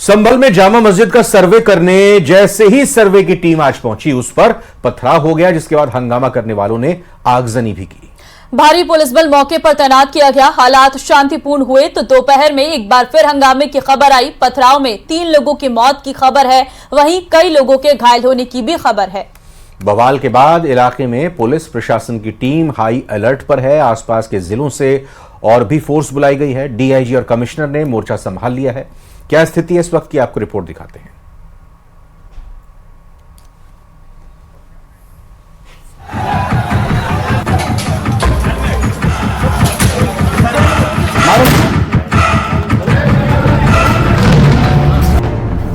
संभल में जामा मस्जिद का सर्वे करने जैसे ही सर्वे की टीम आज पहुंची, उस पर पथराव हो गया, जिसके बाद हंगामा करने वालों ने आगजनी भी की। भारी पुलिस बल मौके पर तैनात किया गया। हालात शांतिपूर्ण हुए तो दोपहर में एक बार फिर हंगामे की खबर आई। पथराव में 3 लोगों की मौत की खबर है, वहीं कई लोगों के घायल होने की भी खबर है। बवाल के बाद इलाके में पुलिस प्रशासन की टीम हाई अलर्ट पर है। आसपास के जिलों से और भी फोर्स बुलाई गई है। डीआईजी और कमिश्नर ने मोर्चा संभाल लिया है। क्या स्थिति है इस वक्त की, आपको रिपोर्ट दिखाते हैं।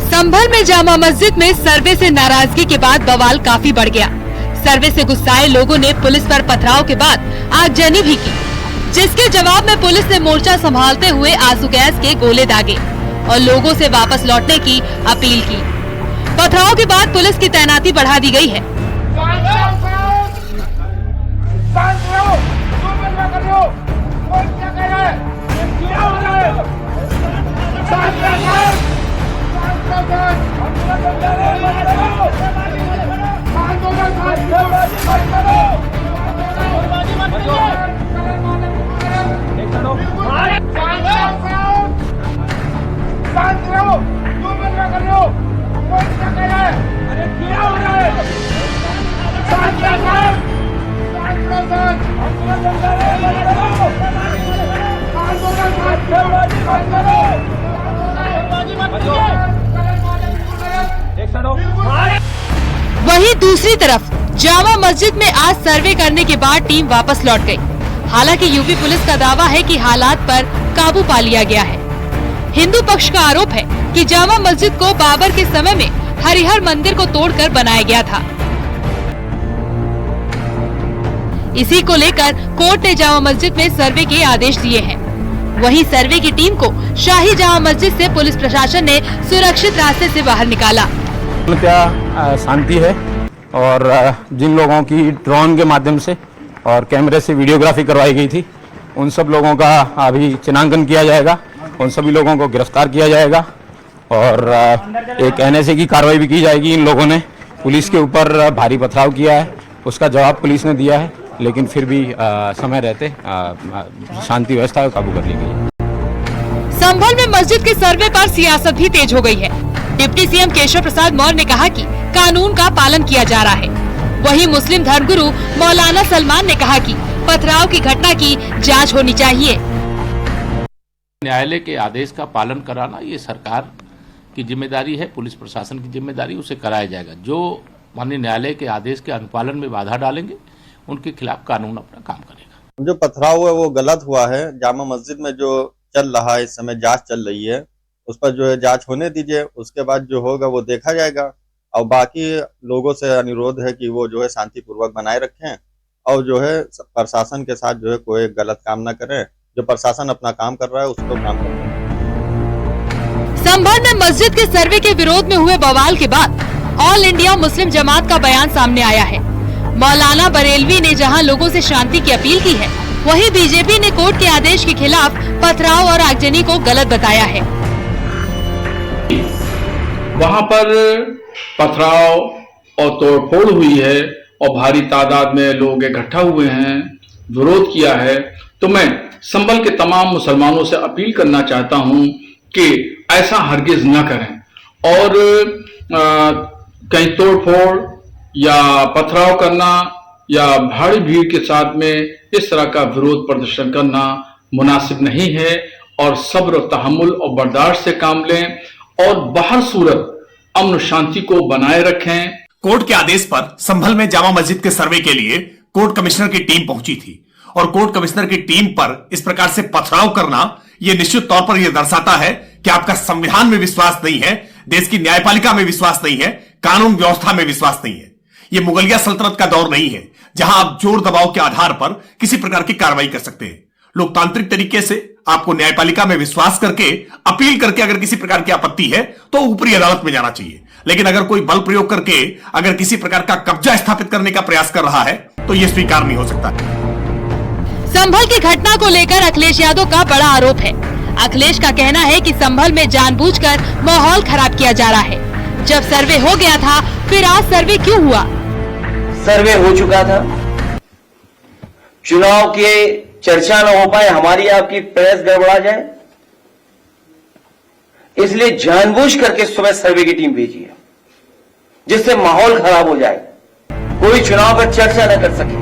संभल में जामा मस्जिद में सर्वे से नाराजगी के बाद बवाल काफी बढ़ गया। सर्वे से गुस्साए लोगों ने पुलिस पर पथराव के बाद आगजनी भी की, जिसके जवाब में पुलिस ने मोर्चा संभालते हुए आंसू गैस के गोले दागे और लोगों से वापस लौटने की अपील की। पथराव के बाद पुलिस की तैनाती बढ़ा दी गई है। वहीं दूसरी तरफ जामा मस्जिद में आज सर्वे करने के बाद टीम वापस लौट गई। हालांकि यूपी पुलिस का दावा है कि हालात पर काबू पा लिया गया है। हिंदू पक्ष का आरोप है कि जामा मस्जिद को बाबर के समय में हरिहर मंदिर को तोड़कर बनाया गया था। इसी को लेकर कोर्ट ने जामा मस्जिद में सर्वे के आदेश दिए हैं। वहीं सर्वे की टीम को शाही जामा मस्जिद से पुलिस प्रशासन ने सुरक्षित रास्ते से बाहर निकाला। क्या शांति है और जिन लोगों की ड्रोन के माध्यम से और कैमरे से वीडियोग्राफी करवाई गई थी, उन सब लोगों का अभी चिन्हांकन किया जाएगा, उन सभी लोगों को गिरफ्तार किया जाएगा और एक NSA की कार्रवाई भी की जाएगी। इन लोगों ने पुलिस के ऊपर भारी पथराव किया है, उसका जवाब पुलिस ने दिया है, लेकिन फिर भी समय रहते शांति व्यवस्था काबू कर ली गई। संभल में मस्जिद के सर्वे पर सियासत भी तेज हो गई है। डिप्टी सीएम केशव प्रसाद मौर्य ने कहा कि कानून का पालन किया जा रहा है। वहीं मुस्लिम धर्मगुरु मौलाना सलमान ने कहा कि पथराव की घटना की जांच होनी चाहिए। न्यायालय के आदेश का पालन कराना ये सरकार की जिम्मेदारी है, पुलिस प्रशासन की जिम्मेदारी, उसे कराया जाएगा। जो माननीय न्यायालय के आदेश के अनुपालन में बाधा डालेंगे, उनके खिलाफ कानून अपना काम करेगा। जो पथराव है वो गलत हुआ है। जामा मस्जिद में जो चल रहा है, इस समय जांच चल रही है, उस पर जो है जांच होने दीजिए, उसके बाद जो होगा वो देखा जाएगा। और बाकी लोगों से अनुरोध है कि वो जो है शांतिपूर्वक बनाए रखें और जो है प्रशासन के साथ जो है कोई गलत काम ना करें। जो प्रशासन अपना काम कर रहा है उसको काम करें। संभल में मस्जिद के सर्वे के विरोध में हुए बवाल के बाद ऑल इंडिया मुस्लिम जमात का बयान सामने आया है। मौलाना बरेलवी ने जहां लोगों से शांति की अपील की है, वहीं बीजेपी ने कोर्ट के आदेश के खिलाफ पथराव और आगजनी को गलत बताया है। वहां पर पथराव और तोड़फोड़ हुई है और भारी तादाद में लोग इकट्ठा हुए हैं, विरोध किया है, तो मैं संभल के तमाम मुसलमानों से अपील करना चाहता हूं कि ऐसा हरगिज न करें और कहीं तोड़फोड़ या पथराव करना या भारी भीड़ के साथ में इस तरह का विरोध प्रदर्शन करना मुनासिब नहीं है। और सब्र, तहम्मुल और बर्दाश्त से काम लें और बाहर सूरत अमन शांति को बनाए रखें। कोर्ट के आदेश पर संभल में जामा मस्जिद के सर्वे के लिए कोर्ट कमिश्नर की टीम पहुंची थी और कोर्ट कमिश्नर की टीम पर इस प्रकार से पथराव करना यह निश्चित तौर पर यह दर्शाता है कि आपका संविधान में विश्वास नहीं है, देश की न्यायपालिका में विश्वास नहीं है, कानून व्यवस्था में विश्वास नहीं है। यह मुगलिया सल्तनत का दौर नहीं है जहां आप जोर दबाव के आधार पर किसी प्रकार की कार्रवाई कर सकते हैं। लोकतांत्रिक तरीके से आपको न्यायपालिका में विश्वास करके अपील करके अगर किसी प्रकार की आपत्ति है तो ऊपरी अदालत में जाना चाहिए, लेकिन अगर कोई बल प्रयोग करके अगर किसी प्रकार का कब्जा स्थापित करने का प्रयास कर रहा है तो यह स्वीकार नहीं हो सकता। संभल की घटना को लेकर अखिलेश यादव का बड़ा आरोप है। अखिलेश का कहना है कि संभल में जानबूझकर माहौल खराब किया जा रहा है। जब सर्वे हो गया था फिर आज सर्वे क्यों हुआ? सर्वे हो चुका था, चुनाव के चर्चा न हो पाए, हमारी आपकी प्रेस गड़बड़ा जाए, इसलिए जानबूझ करके सुबह सर्वे की टीम भेजी है जिससे माहौल खराब हो जाए, कोई चुनाव पर चर्चा न कर सके।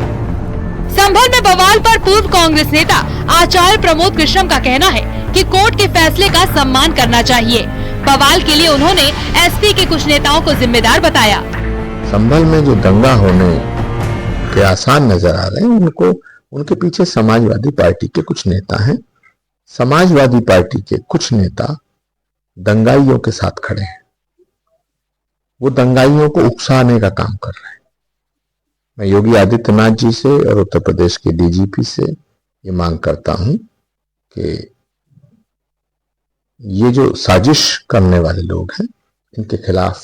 संभल में बवाल पर पूर्व कांग्रेस नेता आचार्य प्रमोद कृष्णम का कहना है कि कोर्ट के फैसले का सम्मान करना चाहिए। बवाल के लिए उन्होंने एसपी के कुछ नेताओं को जिम्मेदार बताया। संभल में जो दंगा होने के आसार नजर आ रहे हैं, उनके पीछे समाजवादी पार्टी के कुछ नेता हैं। समाजवादी पार्टी के कुछ नेता दंगाइयों के साथ खड़े हैं, वो दंगाइयों को उकसाने का काम कर रहे हैं। मैं योगी आदित्यनाथ जी से और उत्तर प्रदेश के डीजीपी से ये मांग करता हूं कि ये जो साजिश करने वाले लोग हैं, इनके खिलाफ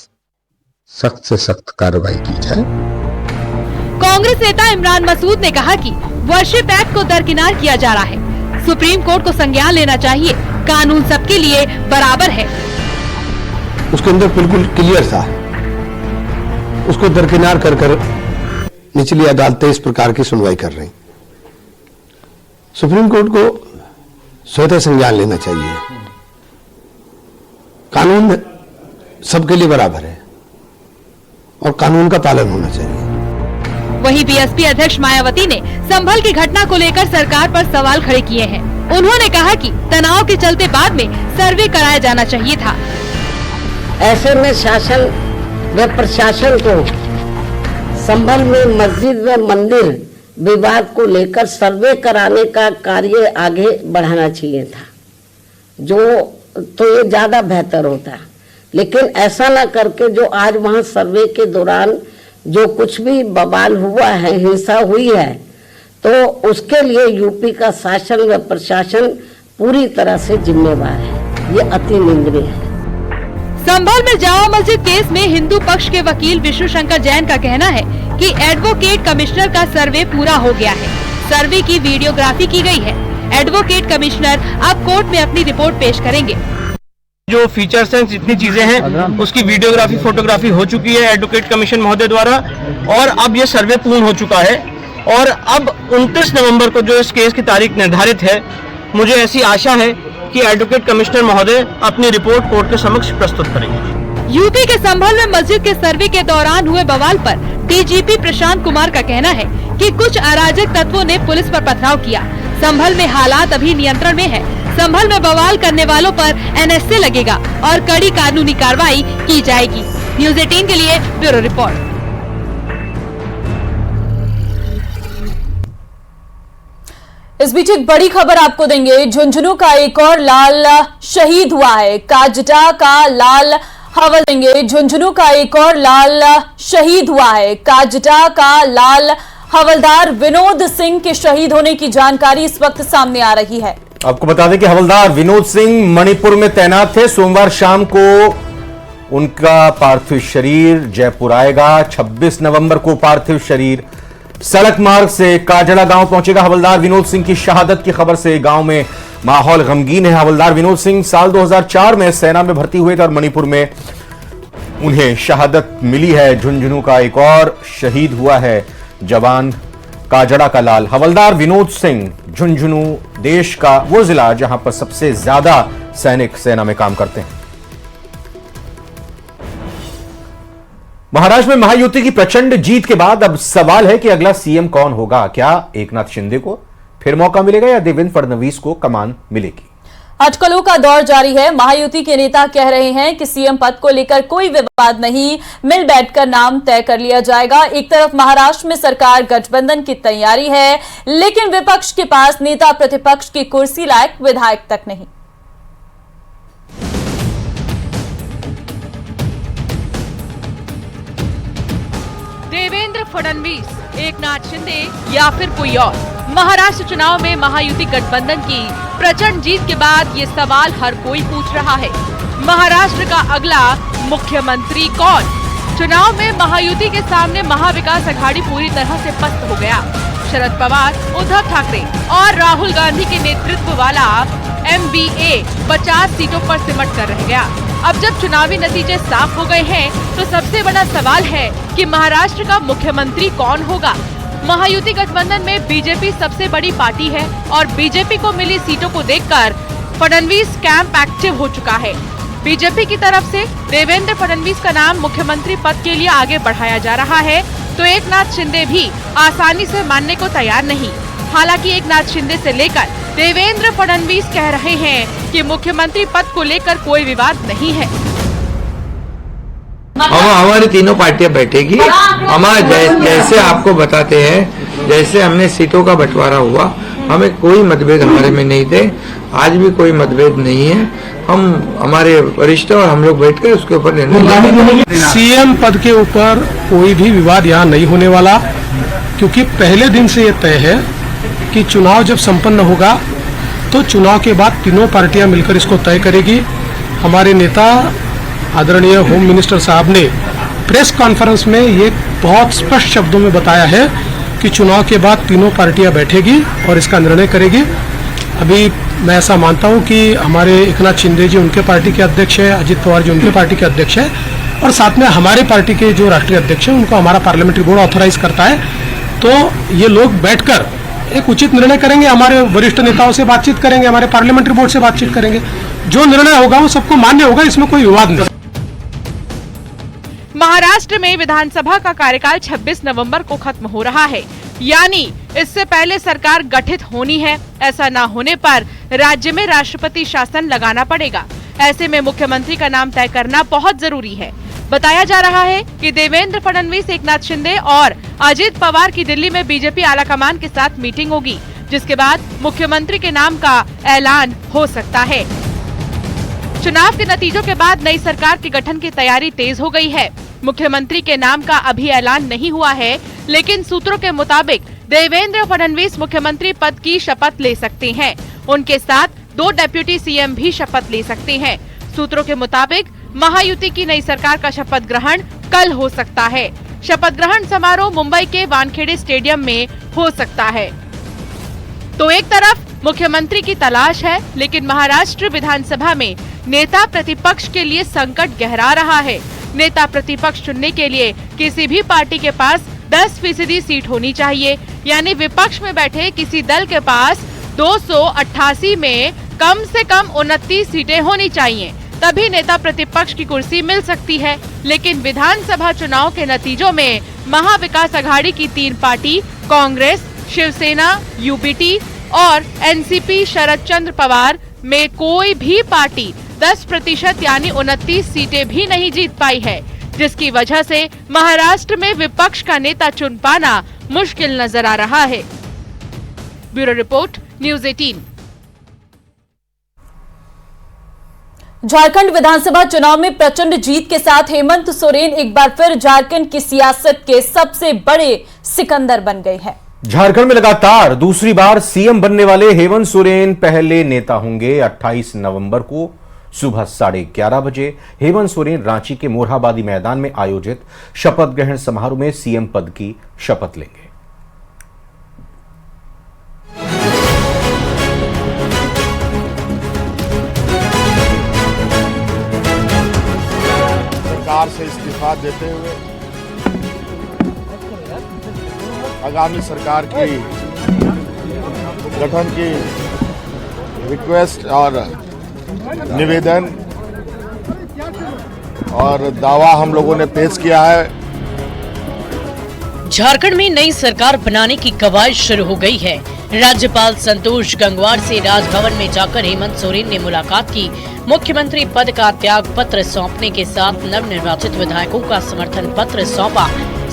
सख्त से सख्त कार्रवाई की जाए। कांग्रेस नेता इमरान मसूद ने कहा कि वर्शिप एक्ट को दरकिनार किया जा रहा है, सुप्रीम कोर्ट को संज्ञान लेना चाहिए, कानून सबके लिए बराबर है। उसके अंदर बिल्कुल क्लियर था, उसको दरकिनार कर निचली अदालतें इस प्रकार की सुनवाई कर रही। सुप्रीम कोर्ट को स्वतः संज्ञान लेना चाहिए, कानून सबके लिए बराबर है और कानून का पालन होना चाहिए। वहीं बीएसपी अध्यक्ष मायावती ने संभल की घटना को लेकर सरकार पर सवाल खड़े किए हैं। उन्होंने कहा कि तनाव के चलते बाद में सर्वे कराया जाना चाहिए था। ऐसे में शासन व प्रशासन को संभल में मस्जिद व मंदिर विवाद को लेकर सर्वे कराने का कार्य आगे बढ़ाना चाहिए था, जो तो ये ज्यादा बेहतर होता। लेकिन ऐसा ना करके जो आज वहां सर्वे के दौरान जो कुछ भी बवाल हुआ है, हिंसा हुई है, तो उसके लिए यूपी का शासन व प्रशासन पूरी तरह से जिम्मेवार है। ये अति निंदनीय है। संभल में जामा मस्जिद केस में हिंदू पक्ष के वकील विष्णु शंकर जैन का कहना है कि एडवोकेट कमिश्नर का सर्वे पूरा हो गया है, सर्वे की वीडियोग्राफी की गई है। एडवोकेट कमिश्नर अब कोर्ट में अपनी रिपोर्ट पेश करेंगे। जो फीचर्स हैं, जितनी चीजें हैं, उसकी वीडियोग्राफी फोटोग्राफी हो चुकी है एडवोकेट कमीशन महोदय द्वारा, और अब ये सर्वे पूर्ण हो चुका है। और अब 29 नवंबर को जो इस केस की तारीख निर्धारित है, मुझे ऐसी आशा है कि एडवोकेट कमिश्नर महोदय अपनी रिपोर्ट कोर्ट के समक्ष प्रस्तुत करेंगे। यूपी के संभल में मस्जिद के सर्वे के दौरान हुए बवाल पर डीजीपी प्रशांत कुमार का कहना है कि कुछ अराजक तत्वों ने पुलिस पर पथराव किया। संभल में हालात अभी नियंत्रण में है। संभल में बवाल करने वालों पर एनएसए लगेगा और कड़ी कानूनी कार्रवाई की जाएगी। न्यूज़ 18 के लिए ब्यूरो रिपोर्ट। इस बीच एक बड़ी खबर आपको देंगे। झुंझुनू का एक और लाल शहीद हुआ है। काजटा का लाल हवल देंगे। झुंझुनू का एक और लाल शहीद हुआ है। काजटा का लाल हवलदार विनोद सिंह के शहीद होने की जानकारी इस वक्त सामने आ रही है। आपको बता दें कि हवलदार विनोद सिंह मणिपुर में तैनात थे। सोमवार शाम को उनका पार्थिव शरीर जयपुर आएगा। 26 नवंबर को पार्थिव शरीर सड़क मार्ग से काजड़ा गांव पहुंचेगा। हवलदार विनोद सिंह की शहादत की खबर से गांव में माहौल गमगीन है। हवलदार विनोद सिंह साल 2004 में सेना में भर्ती हुए थे और मणिपुर में उन्हें शहादत मिली है। झुंझुनू का एक और शहीद हुआ है जवान काजड़ा का लाल। हवलदार विनोद सिंह झुंझुनू देश का वो जिला जहां पर सबसे ज्यादा सैनिक सेना में काम करते हैं। महाराष्ट्र में महायुति की प्रचंड जीत के बाद अब सवाल है कि अगला सीएम कौन होगा। क्या एकनाथ शिंदे को फिर मौका मिलेगा या देवेंद्र फडणवीस को कमान मिलेगी? अटकलों का दौर जारी है। महायुति के नेता कह रहे हैं कि सीएम पद को लेकर कोई विवाद नहीं, मिल बैठकर नाम तय कर लिया जाएगा। एक तरफ महाराष्ट्र में सरकार गठबंधन की तैयारी है, लेकिन विपक्ष के पास नेता प्रतिपक्ष की कुर्सी लायक विधायक तक नहीं। देवेंद्र फडणवीस, एकनाथ शिंदे या फिर कोई और? महाराष्ट्र चुनाव में महायुति गठबंधन की प्रचंड जीत के बाद ये सवाल हर कोई पूछ रहा है। महाराष्ट्र का अगला मुख्यमंत्री कौन? चुनाव में महायुति के सामने महाविकास अघाड़ी पूरी तरह से पस्त हो गया। शरद पवार, उद्धव ठाकरे और राहुल गांधी के नेतृत्व वाला MBA 50 सीटों पर सिमट कर रह गया। अब जब चुनावी नतीजे साफ हो गए हैं, तो सबसे बड़ा सवाल है कि महाराष्ट्र का मुख्यमंत्री कौन होगा। महायुति गठबंधन में बीजेपी सबसे बड़ी पार्टी है और बीजेपी को मिली सीटों को देखकर फडणवीस कैंप एक्टिव हो चुका है। बीजेपी की तरफ से देवेंद्र फडणवीस का नाम मुख्यमंत्री पद के लिए आगे बढ़ाया जा रहा है, तो एकनाथ शिंदे भी आसानी से मानने को तैयार नहीं। हालांकि एकनाथ शिंदे से लेकर देवेंद्र फडणवीस कह रहे हैं कि मुख्यमंत्री पद को लेकर कोई विवाद नहीं है। हमारी तीनों पार्टियां बैठेगी, हमारे जैसे आपको बताते हैं, जैसे हमने सीटों का बंटवारा हुआ, हमें कोई मतभेद हमारे में नहीं थे, आज भी कोई मतभेद नहीं है। हम हमारे वरिष्ठ और हम लोग बैठकर उसके ऊपर निर्णय। सीएम पद के ऊपर कोई भी विवाद यहाँ नहीं होने वाला, क्योंकि पहले दिन से ये तय है कि चुनाव जब संपन्न होगा तो चुनाव के बाद तीनों पार्टियां मिलकर इसको तय करेगी। हमारे नेता आदरणीय होम मिनिस्टर साहब ने प्रेस कॉन्फ्रेंस में ये बहुत स्पष्ट शब्दों में बताया है कि चुनाव के बाद तीनों पार्टियां बैठेगी और इसका निर्णय करेगी। अभी मैं ऐसा मानता हूं कि हमारे एकनाथ शिंदे जी उनके पार्टी के अध्यक्ष है, अजित पवार जी उनके पार्टी के अध्यक्ष है, और साथ में हमारे पार्टी के जो राष्ट्रीय अध्यक्ष है उनको हमारा पार्लियामेंट्री बोर्ड ऑथराइज करता है। तो ये लोग बैठकर एक उचित निर्णय करेंगे, हमारे वरिष्ठ नेताओं से बातचीत करेंगे, हमारे पार्लियामेंट्री बोर्ड से बातचीत करेंगे, जो निर्णय होगा वो सबको मान्य होगा, इसमें कोई विवाद नहीं। महाराष्ट्र में विधानसभा का कार्यकाल 26 नवंबर को खत्म हो रहा है, यानी इससे पहले सरकार गठित होनी है। ऐसा ना होने पर राज्य में राष्ट्रपति शासन लगाना पड़ेगा। ऐसे में मुख्यमंत्री का नाम तय करना बहुत जरूरी है। बताया जा रहा है कि देवेंद्र फडणवीस, एकनाथ शिंदे और अजित पवार की दिल्ली में बीजेपी आलाकमान के साथ मीटिंग होगी, जिसके बाद मुख्यमंत्री के नाम का ऐलान हो सकता है। चुनाव के नतीजों के बाद नई सरकार के गठन की तैयारी तेज हो गई है। मुख्यमंत्री के नाम का अभी ऐलान नहीं हुआ है, लेकिन सूत्रों के मुताबिक देवेंद्र फडणवीस मुख्यमंत्री पद की शपथ ले सकते हैं। उनके साथ 2 डेप्यूटी सीएम भी शपथ ले सकते हैं। सूत्रों के मुताबिक महायुति की नई सरकार का शपथ ग्रहण कल हो सकता है। शपथ ग्रहण समारोह मुंबई के वानखेड़े स्टेडियम में हो सकता है। तो एक तरफ मुख्यमंत्री की तलाश है, लेकिन महाराष्ट्र विधानसभा में नेता प्रतिपक्ष के लिए संकट गहरा रहा है। नेता प्रतिपक्ष चुनने के लिए किसी भी पार्टी के पास 10% सीट होनी चाहिए, यानी विपक्ष में बैठे किसी दल के पास 288 में कम से कम 29 सीटें होनी चाहिए, तभी नेता प्रतिपक्ष की कुर्सी मिल सकती है। लेकिन विधानसभा चुनाव के नतीजों में महाविकास अघाड़ी की 3 पार्टी कांग्रेस, शिवसेना, यूपीटी और एनसीपी शरद चंद्र पवार में कोई भी पार्टी 10% यानी 29 सीटें भी नहीं जीत पाई है, जिसकी वजह से महाराष्ट्र में विपक्ष का नेता चुन पाना मुश्किल नजर आ रहा है। Bureau report, news 18। झारखंड विधानसभा चुनाव में प्रचंड जीत के साथ हेमंत सोरेन एक बार फिर झारखंड की सियासत के सबसे बड़े सिकंदर बन गए हैं। झारखंड में लगातार दूसरी बार सीएम बनने वाले हेमंत सोरेन पहले नेता होंगे। 28 नवंबर को सुबह 11:30 बजे हेमंत सोरेन रांची के मोरहाबादी मैदान में आयोजित शपथ ग्रहण समारोह में सीएम पद की शपथ लेंगे। सरकार से इस्तीफा देते हुए आगामी सरकार की गठन की रिक्वेस्ट और निवेदन और दावा हम लोगों ने पेश किया है। झारखंड में नई सरकार बनाने की कवायद शुरू हो गई है। राज्यपाल संतोष गंगवार से राजभवन में जाकर हेमंत सोरेन ने मुलाकात की। मुख्यमंत्री पद का त्याग पत्र सौंपने के साथ नवनिर्वाचित विधायकों का समर्थन पत्र सौंपा,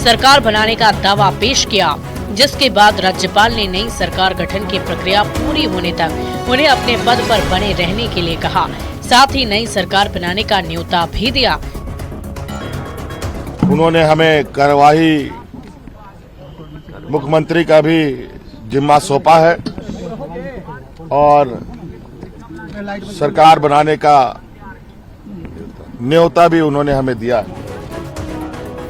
सरकार बनाने का दावा पेश किया, जिसके बाद राज्यपाल ने नई सरकार गठन की प्रक्रिया पूरी होने तक उन्हें अपने पद पर बने रहने के लिए कहा। साथ ही नई सरकार बनाने का न्योता भी दिया। उन्होंने हमें कार्यवाही मुख्यमंत्री का भी जिम्मा सौंपा है और सरकार बनाने का न्योता भी उन्होंने हमें दिया है।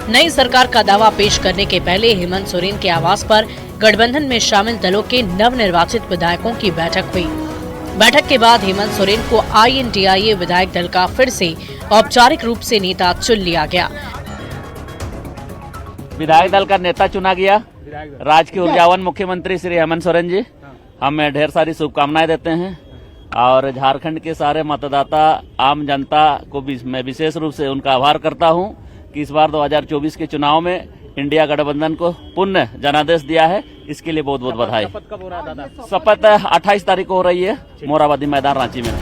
नई सरकार का दावा पेश करने के पहले हेमंत सोरेन के आवास पर गठबंधन में शामिल दलों के नवनिर्वाचित विधायकों की बैठक हुई। बैठक के बाद हेमंत सोरेन को INDIA विधायक दल का फिर से औपचारिक रूप से नेता चुन लिया गया। विधायक दल का नेता चुना गया राज्य के ऊर्जावान मुख्यमंत्री श्री हेमंत सोरेन जी। हमें ढेर सारी शुभकामनाएं देते हैं और झारखंड के सारे मतदाता आम जनता को मैं विशेष रूप से उनका आभार करता हूं कि इस बार 2024 के चुनाव में इंडिया गठबंधन को पुण्य जनादेश दिया है। इसके लिए बहुत बहुत बधाई। शपथ 28 तारीख को हो रही है मोरहाबादी मैदान रांची में।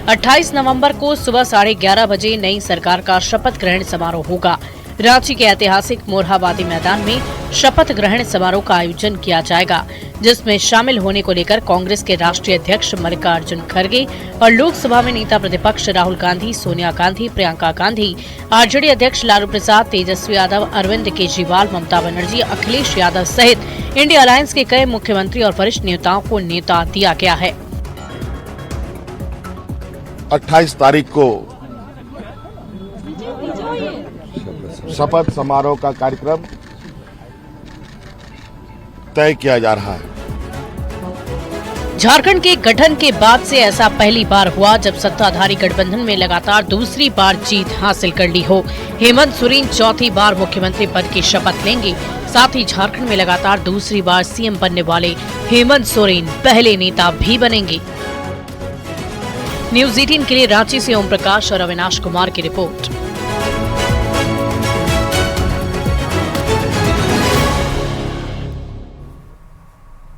28 नवंबर को सुबह 11:30 बजे नई सरकार का शपथ ग्रहण समारोह होगा। रांची के ऐतिहासिक मोरहाबादी मैदान में शपथ ग्रहण समारोह का आयोजन किया जाएगा, जिसमें शामिल होने को लेकर कांग्रेस के राष्ट्रीय अध्यक्ष मल्लिकार्जुन खड़गे और लोकसभा में नेता प्रतिपक्ष राहुल गांधी, सोनिया गांधी, प्रियंका गांधी, आरजेडी अध्यक्ष लालू प्रसाद, तेजस्वी यादव, अरविंद केजरीवाल, ममता बनर्जी, अखिलेश यादव सहित इंडिया अलायंस के कई मुख्यमंत्री और वरिष्ठ नेताओं को न्योता दिया गया है। 28 तारीख को शपथ समारोह का कार्यक्रम तय किया जा रहा है। झारखंड के गठन के बाद से ऐसा पहली बार हुआ जब सत्ताधारी गठबंधन में लगातार दूसरी बार जीत हासिल कर ली हो। हेमंत सोरेन चौथी बार मुख्यमंत्री पद की शपथ लेंगे। साथ ही झारखंड में लगातार दूसरी बार सीएम बनने वाले हेमंत सोरेन पहले नेता भी बनेंगे। न्यूज़ 18 के लिए रांची से ओम प्रकाश और अविनाश कुमार की रिपोर्ट।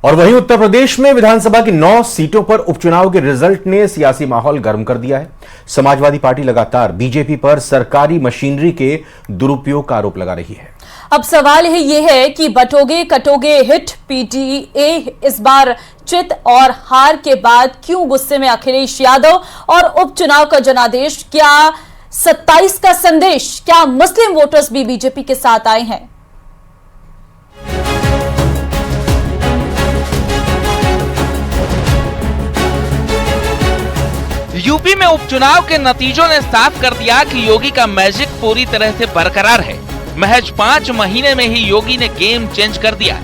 और वहीं उत्तर प्रदेश में विधानसभा की 9 सीटों पर उपचुनाव के रिजल्ट ने सियासी माहौल गर्म कर दिया है। समाजवादी पार्टी लगातार बीजेपी पर सरकारी मशीनरी के दुरुपयोग का आरोप लगा रही है। अब सवाल ये है कि बटोगे कटोगे हिट पीटीए इस बार चित और हार के बाद क्यों गुस्से में अखिलेश यादव और उपचुनाव का जनादेश? क्या 27 का संदेश? क्या मुस्लिम वोटर्स भी बीजेपी के साथ आए हैं? यूपी में उपचुनाव के नतीजों ने साफ कर दिया कि योगी का मैजिक पूरी तरह से बरकरार है। महज 5 महीने में ही योगी ने गेम चेंज कर दिया।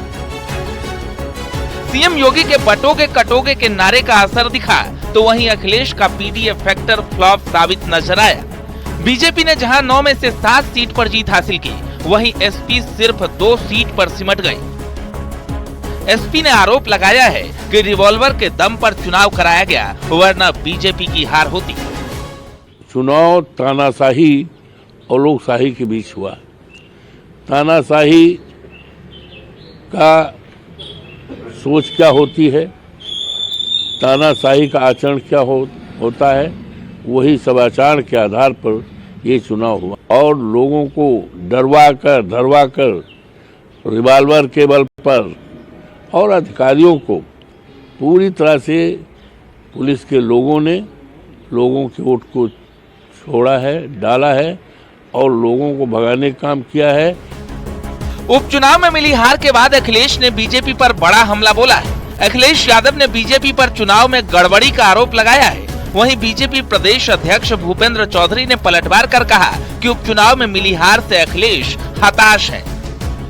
सीएम योगी के बटोगे कटोगे के नारे का असर दिखा, तो वहीं अखिलेश का पीडीए फैक्टर फ्लॉप साबित नजर आया। बीजेपी ने जहां 9 में से 7 सीट पर जीत हासिल की, वहीं एसपी सिर्फ 2 सीट पर सिमट गई। एसपी ने आरोप लगाया है कि रिवॉल्वर के दम पर चुनाव कराया गया, वरना बीजेपी की हार होती। चुनाव तानाशाही और लोकशाही के बीच हुआ। तानाशाही का सोच क्या होती है, तानाशाही का आचरण क्या होता है, वही सदाचार के आधार पर ये चुनाव हुआ। और लोगों को डरवा कर रिवॉल्वर के बल पर और अधिकारियों को पूरी तरह से पुलिस के लोगों ने लोगों के वोट को छोड़ा है, डाला है और लोगों को भगाने का काम किया है। उपचुनाव में मिली हार के बाद अखिलेश ने बीजेपी पर बड़ा हमला बोला है। अखिलेश यादव ने बीजेपी पर चुनाव में गड़बड़ी का आरोप लगाया है। वहीं बीजेपी प्रदेश अध्यक्ष भूपेंद्र चौधरी ने पलटवार कर कहा कि उपचुनाव में मिली हार से अखिलेश हताश है।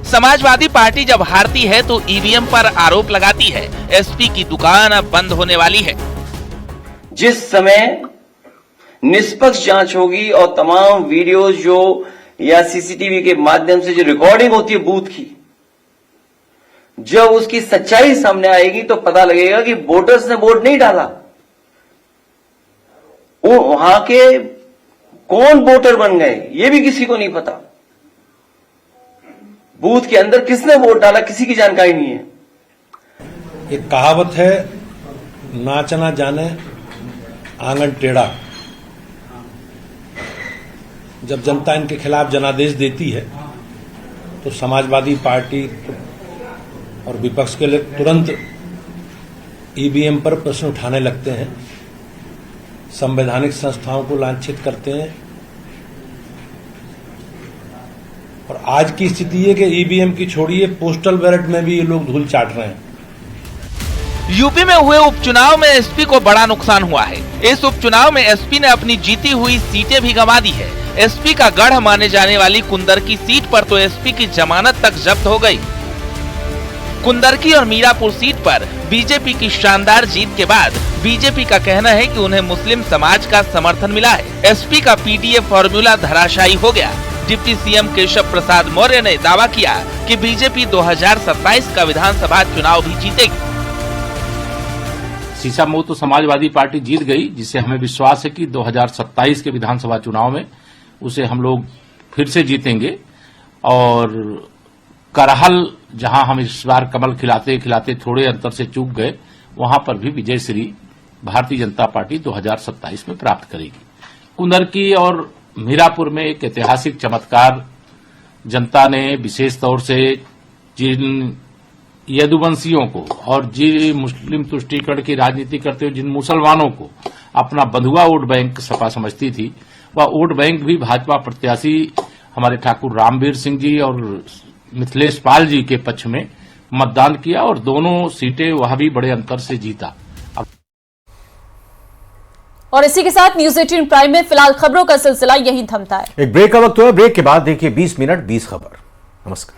समाजवादी पार्टी जब हारती है तो ईवीएम पर आरोप लगाती है। एसपी की दुकान अब बंद होने वाली है। जिस समय निष्पक्ष जांच होगी और तमाम वीडियोज जो या सीसीटीवी के माध्यम से जो रिकॉर्डिंग होती है बूथ की, जब उसकी सच्चाई सामने आएगी तो पता लगेगा कि वोटर्स ने वोट नहीं डाला। वो वहां के कौन वोटर बन गए ये भी किसी को नहीं पता। बूथ के अंदर किसने वोट डाला किसी की जानकारी नहीं है। एक कहावत है, नाचना जाने आंगन टेढ़ा। जब जनता इनके खिलाफ जनादेश देती है तो समाजवादी पार्टी और विपक्ष के लोग तुरंत ईवीएम पर प्रश्न उठाने लगते हैं, संवैधानिक संस्थाओं को लांछित करते हैं। और आज की स्थिति है कि ईवीएम की छोड़िए, पोस्टल बैलेट में भी ये लोग धूल चाट रहे हैं। यूपी में हुए उपचुनाव में एसपी को बड़ा नुकसान हुआ है। इस उपचुनाव में एसपी ने अपनी जीती हुई सीटें भी गंवा दी है। एसपी का गढ़ माने जाने वाली कुंदर की सीट पर तो एसपी की जमानत तक जब्त हो गई। कुंदरकी और मीरापुर सीट पर बीजेपी की शानदार जीत के बाद बीजेपी का कहना है कि उन्हें मुस्लिम समाज का समर्थन मिला है। एसपी का पीडीए फॉर्मूला धराशायी हो गया। डिप्टी सीएम केशव प्रसाद मौर्य ने दावा किया कि बीजेपी 2027 का विधानसभा चुनाव भी जीतेगी। सीसामऊ तो समाजवादी पार्टी जीत गई, जिससे हमें विश्वास है कि 2027 के विधानसभा चुनाव में उसे हम लोग फिर से जीतेंगे। और करहल, जहां हम इस बार कमल खिलाते खिलाते थोड़े अंतर से चूक गए, वहां पर भी विजय श्री भारतीय जनता पार्टी 2027 में प्राप्त करेगी। कुंदरकी और मीरापुर में एक ऐतिहासिक चमत्कार जनता ने विशेष तौर से जिन यदुवंशियों को और जिन मुस्लिम तुष्टीकरण की राजनीति करते हुए जिन मुसलमानों को अपना बंधुआ वोट बैंक सपा समझती थी, वह वोट बैंक भी भाजपा प्रत्याशी हमारे ठाकुर रामवीर सिंह जी और मिथिलेश पाल जी के पक्ष में मतदान किया और दोनों सीटें वह भी बड़े अंतर से जीता। और इसी के साथ न्यूज 18 प्राइम में फिलहाल खबरों का सिलसिला यहीं थमता है। एक ब्रेक का वक्त हुआ। ब्रेक के बाद देखिए 20 मिनट 20 खबर। नमस्कार।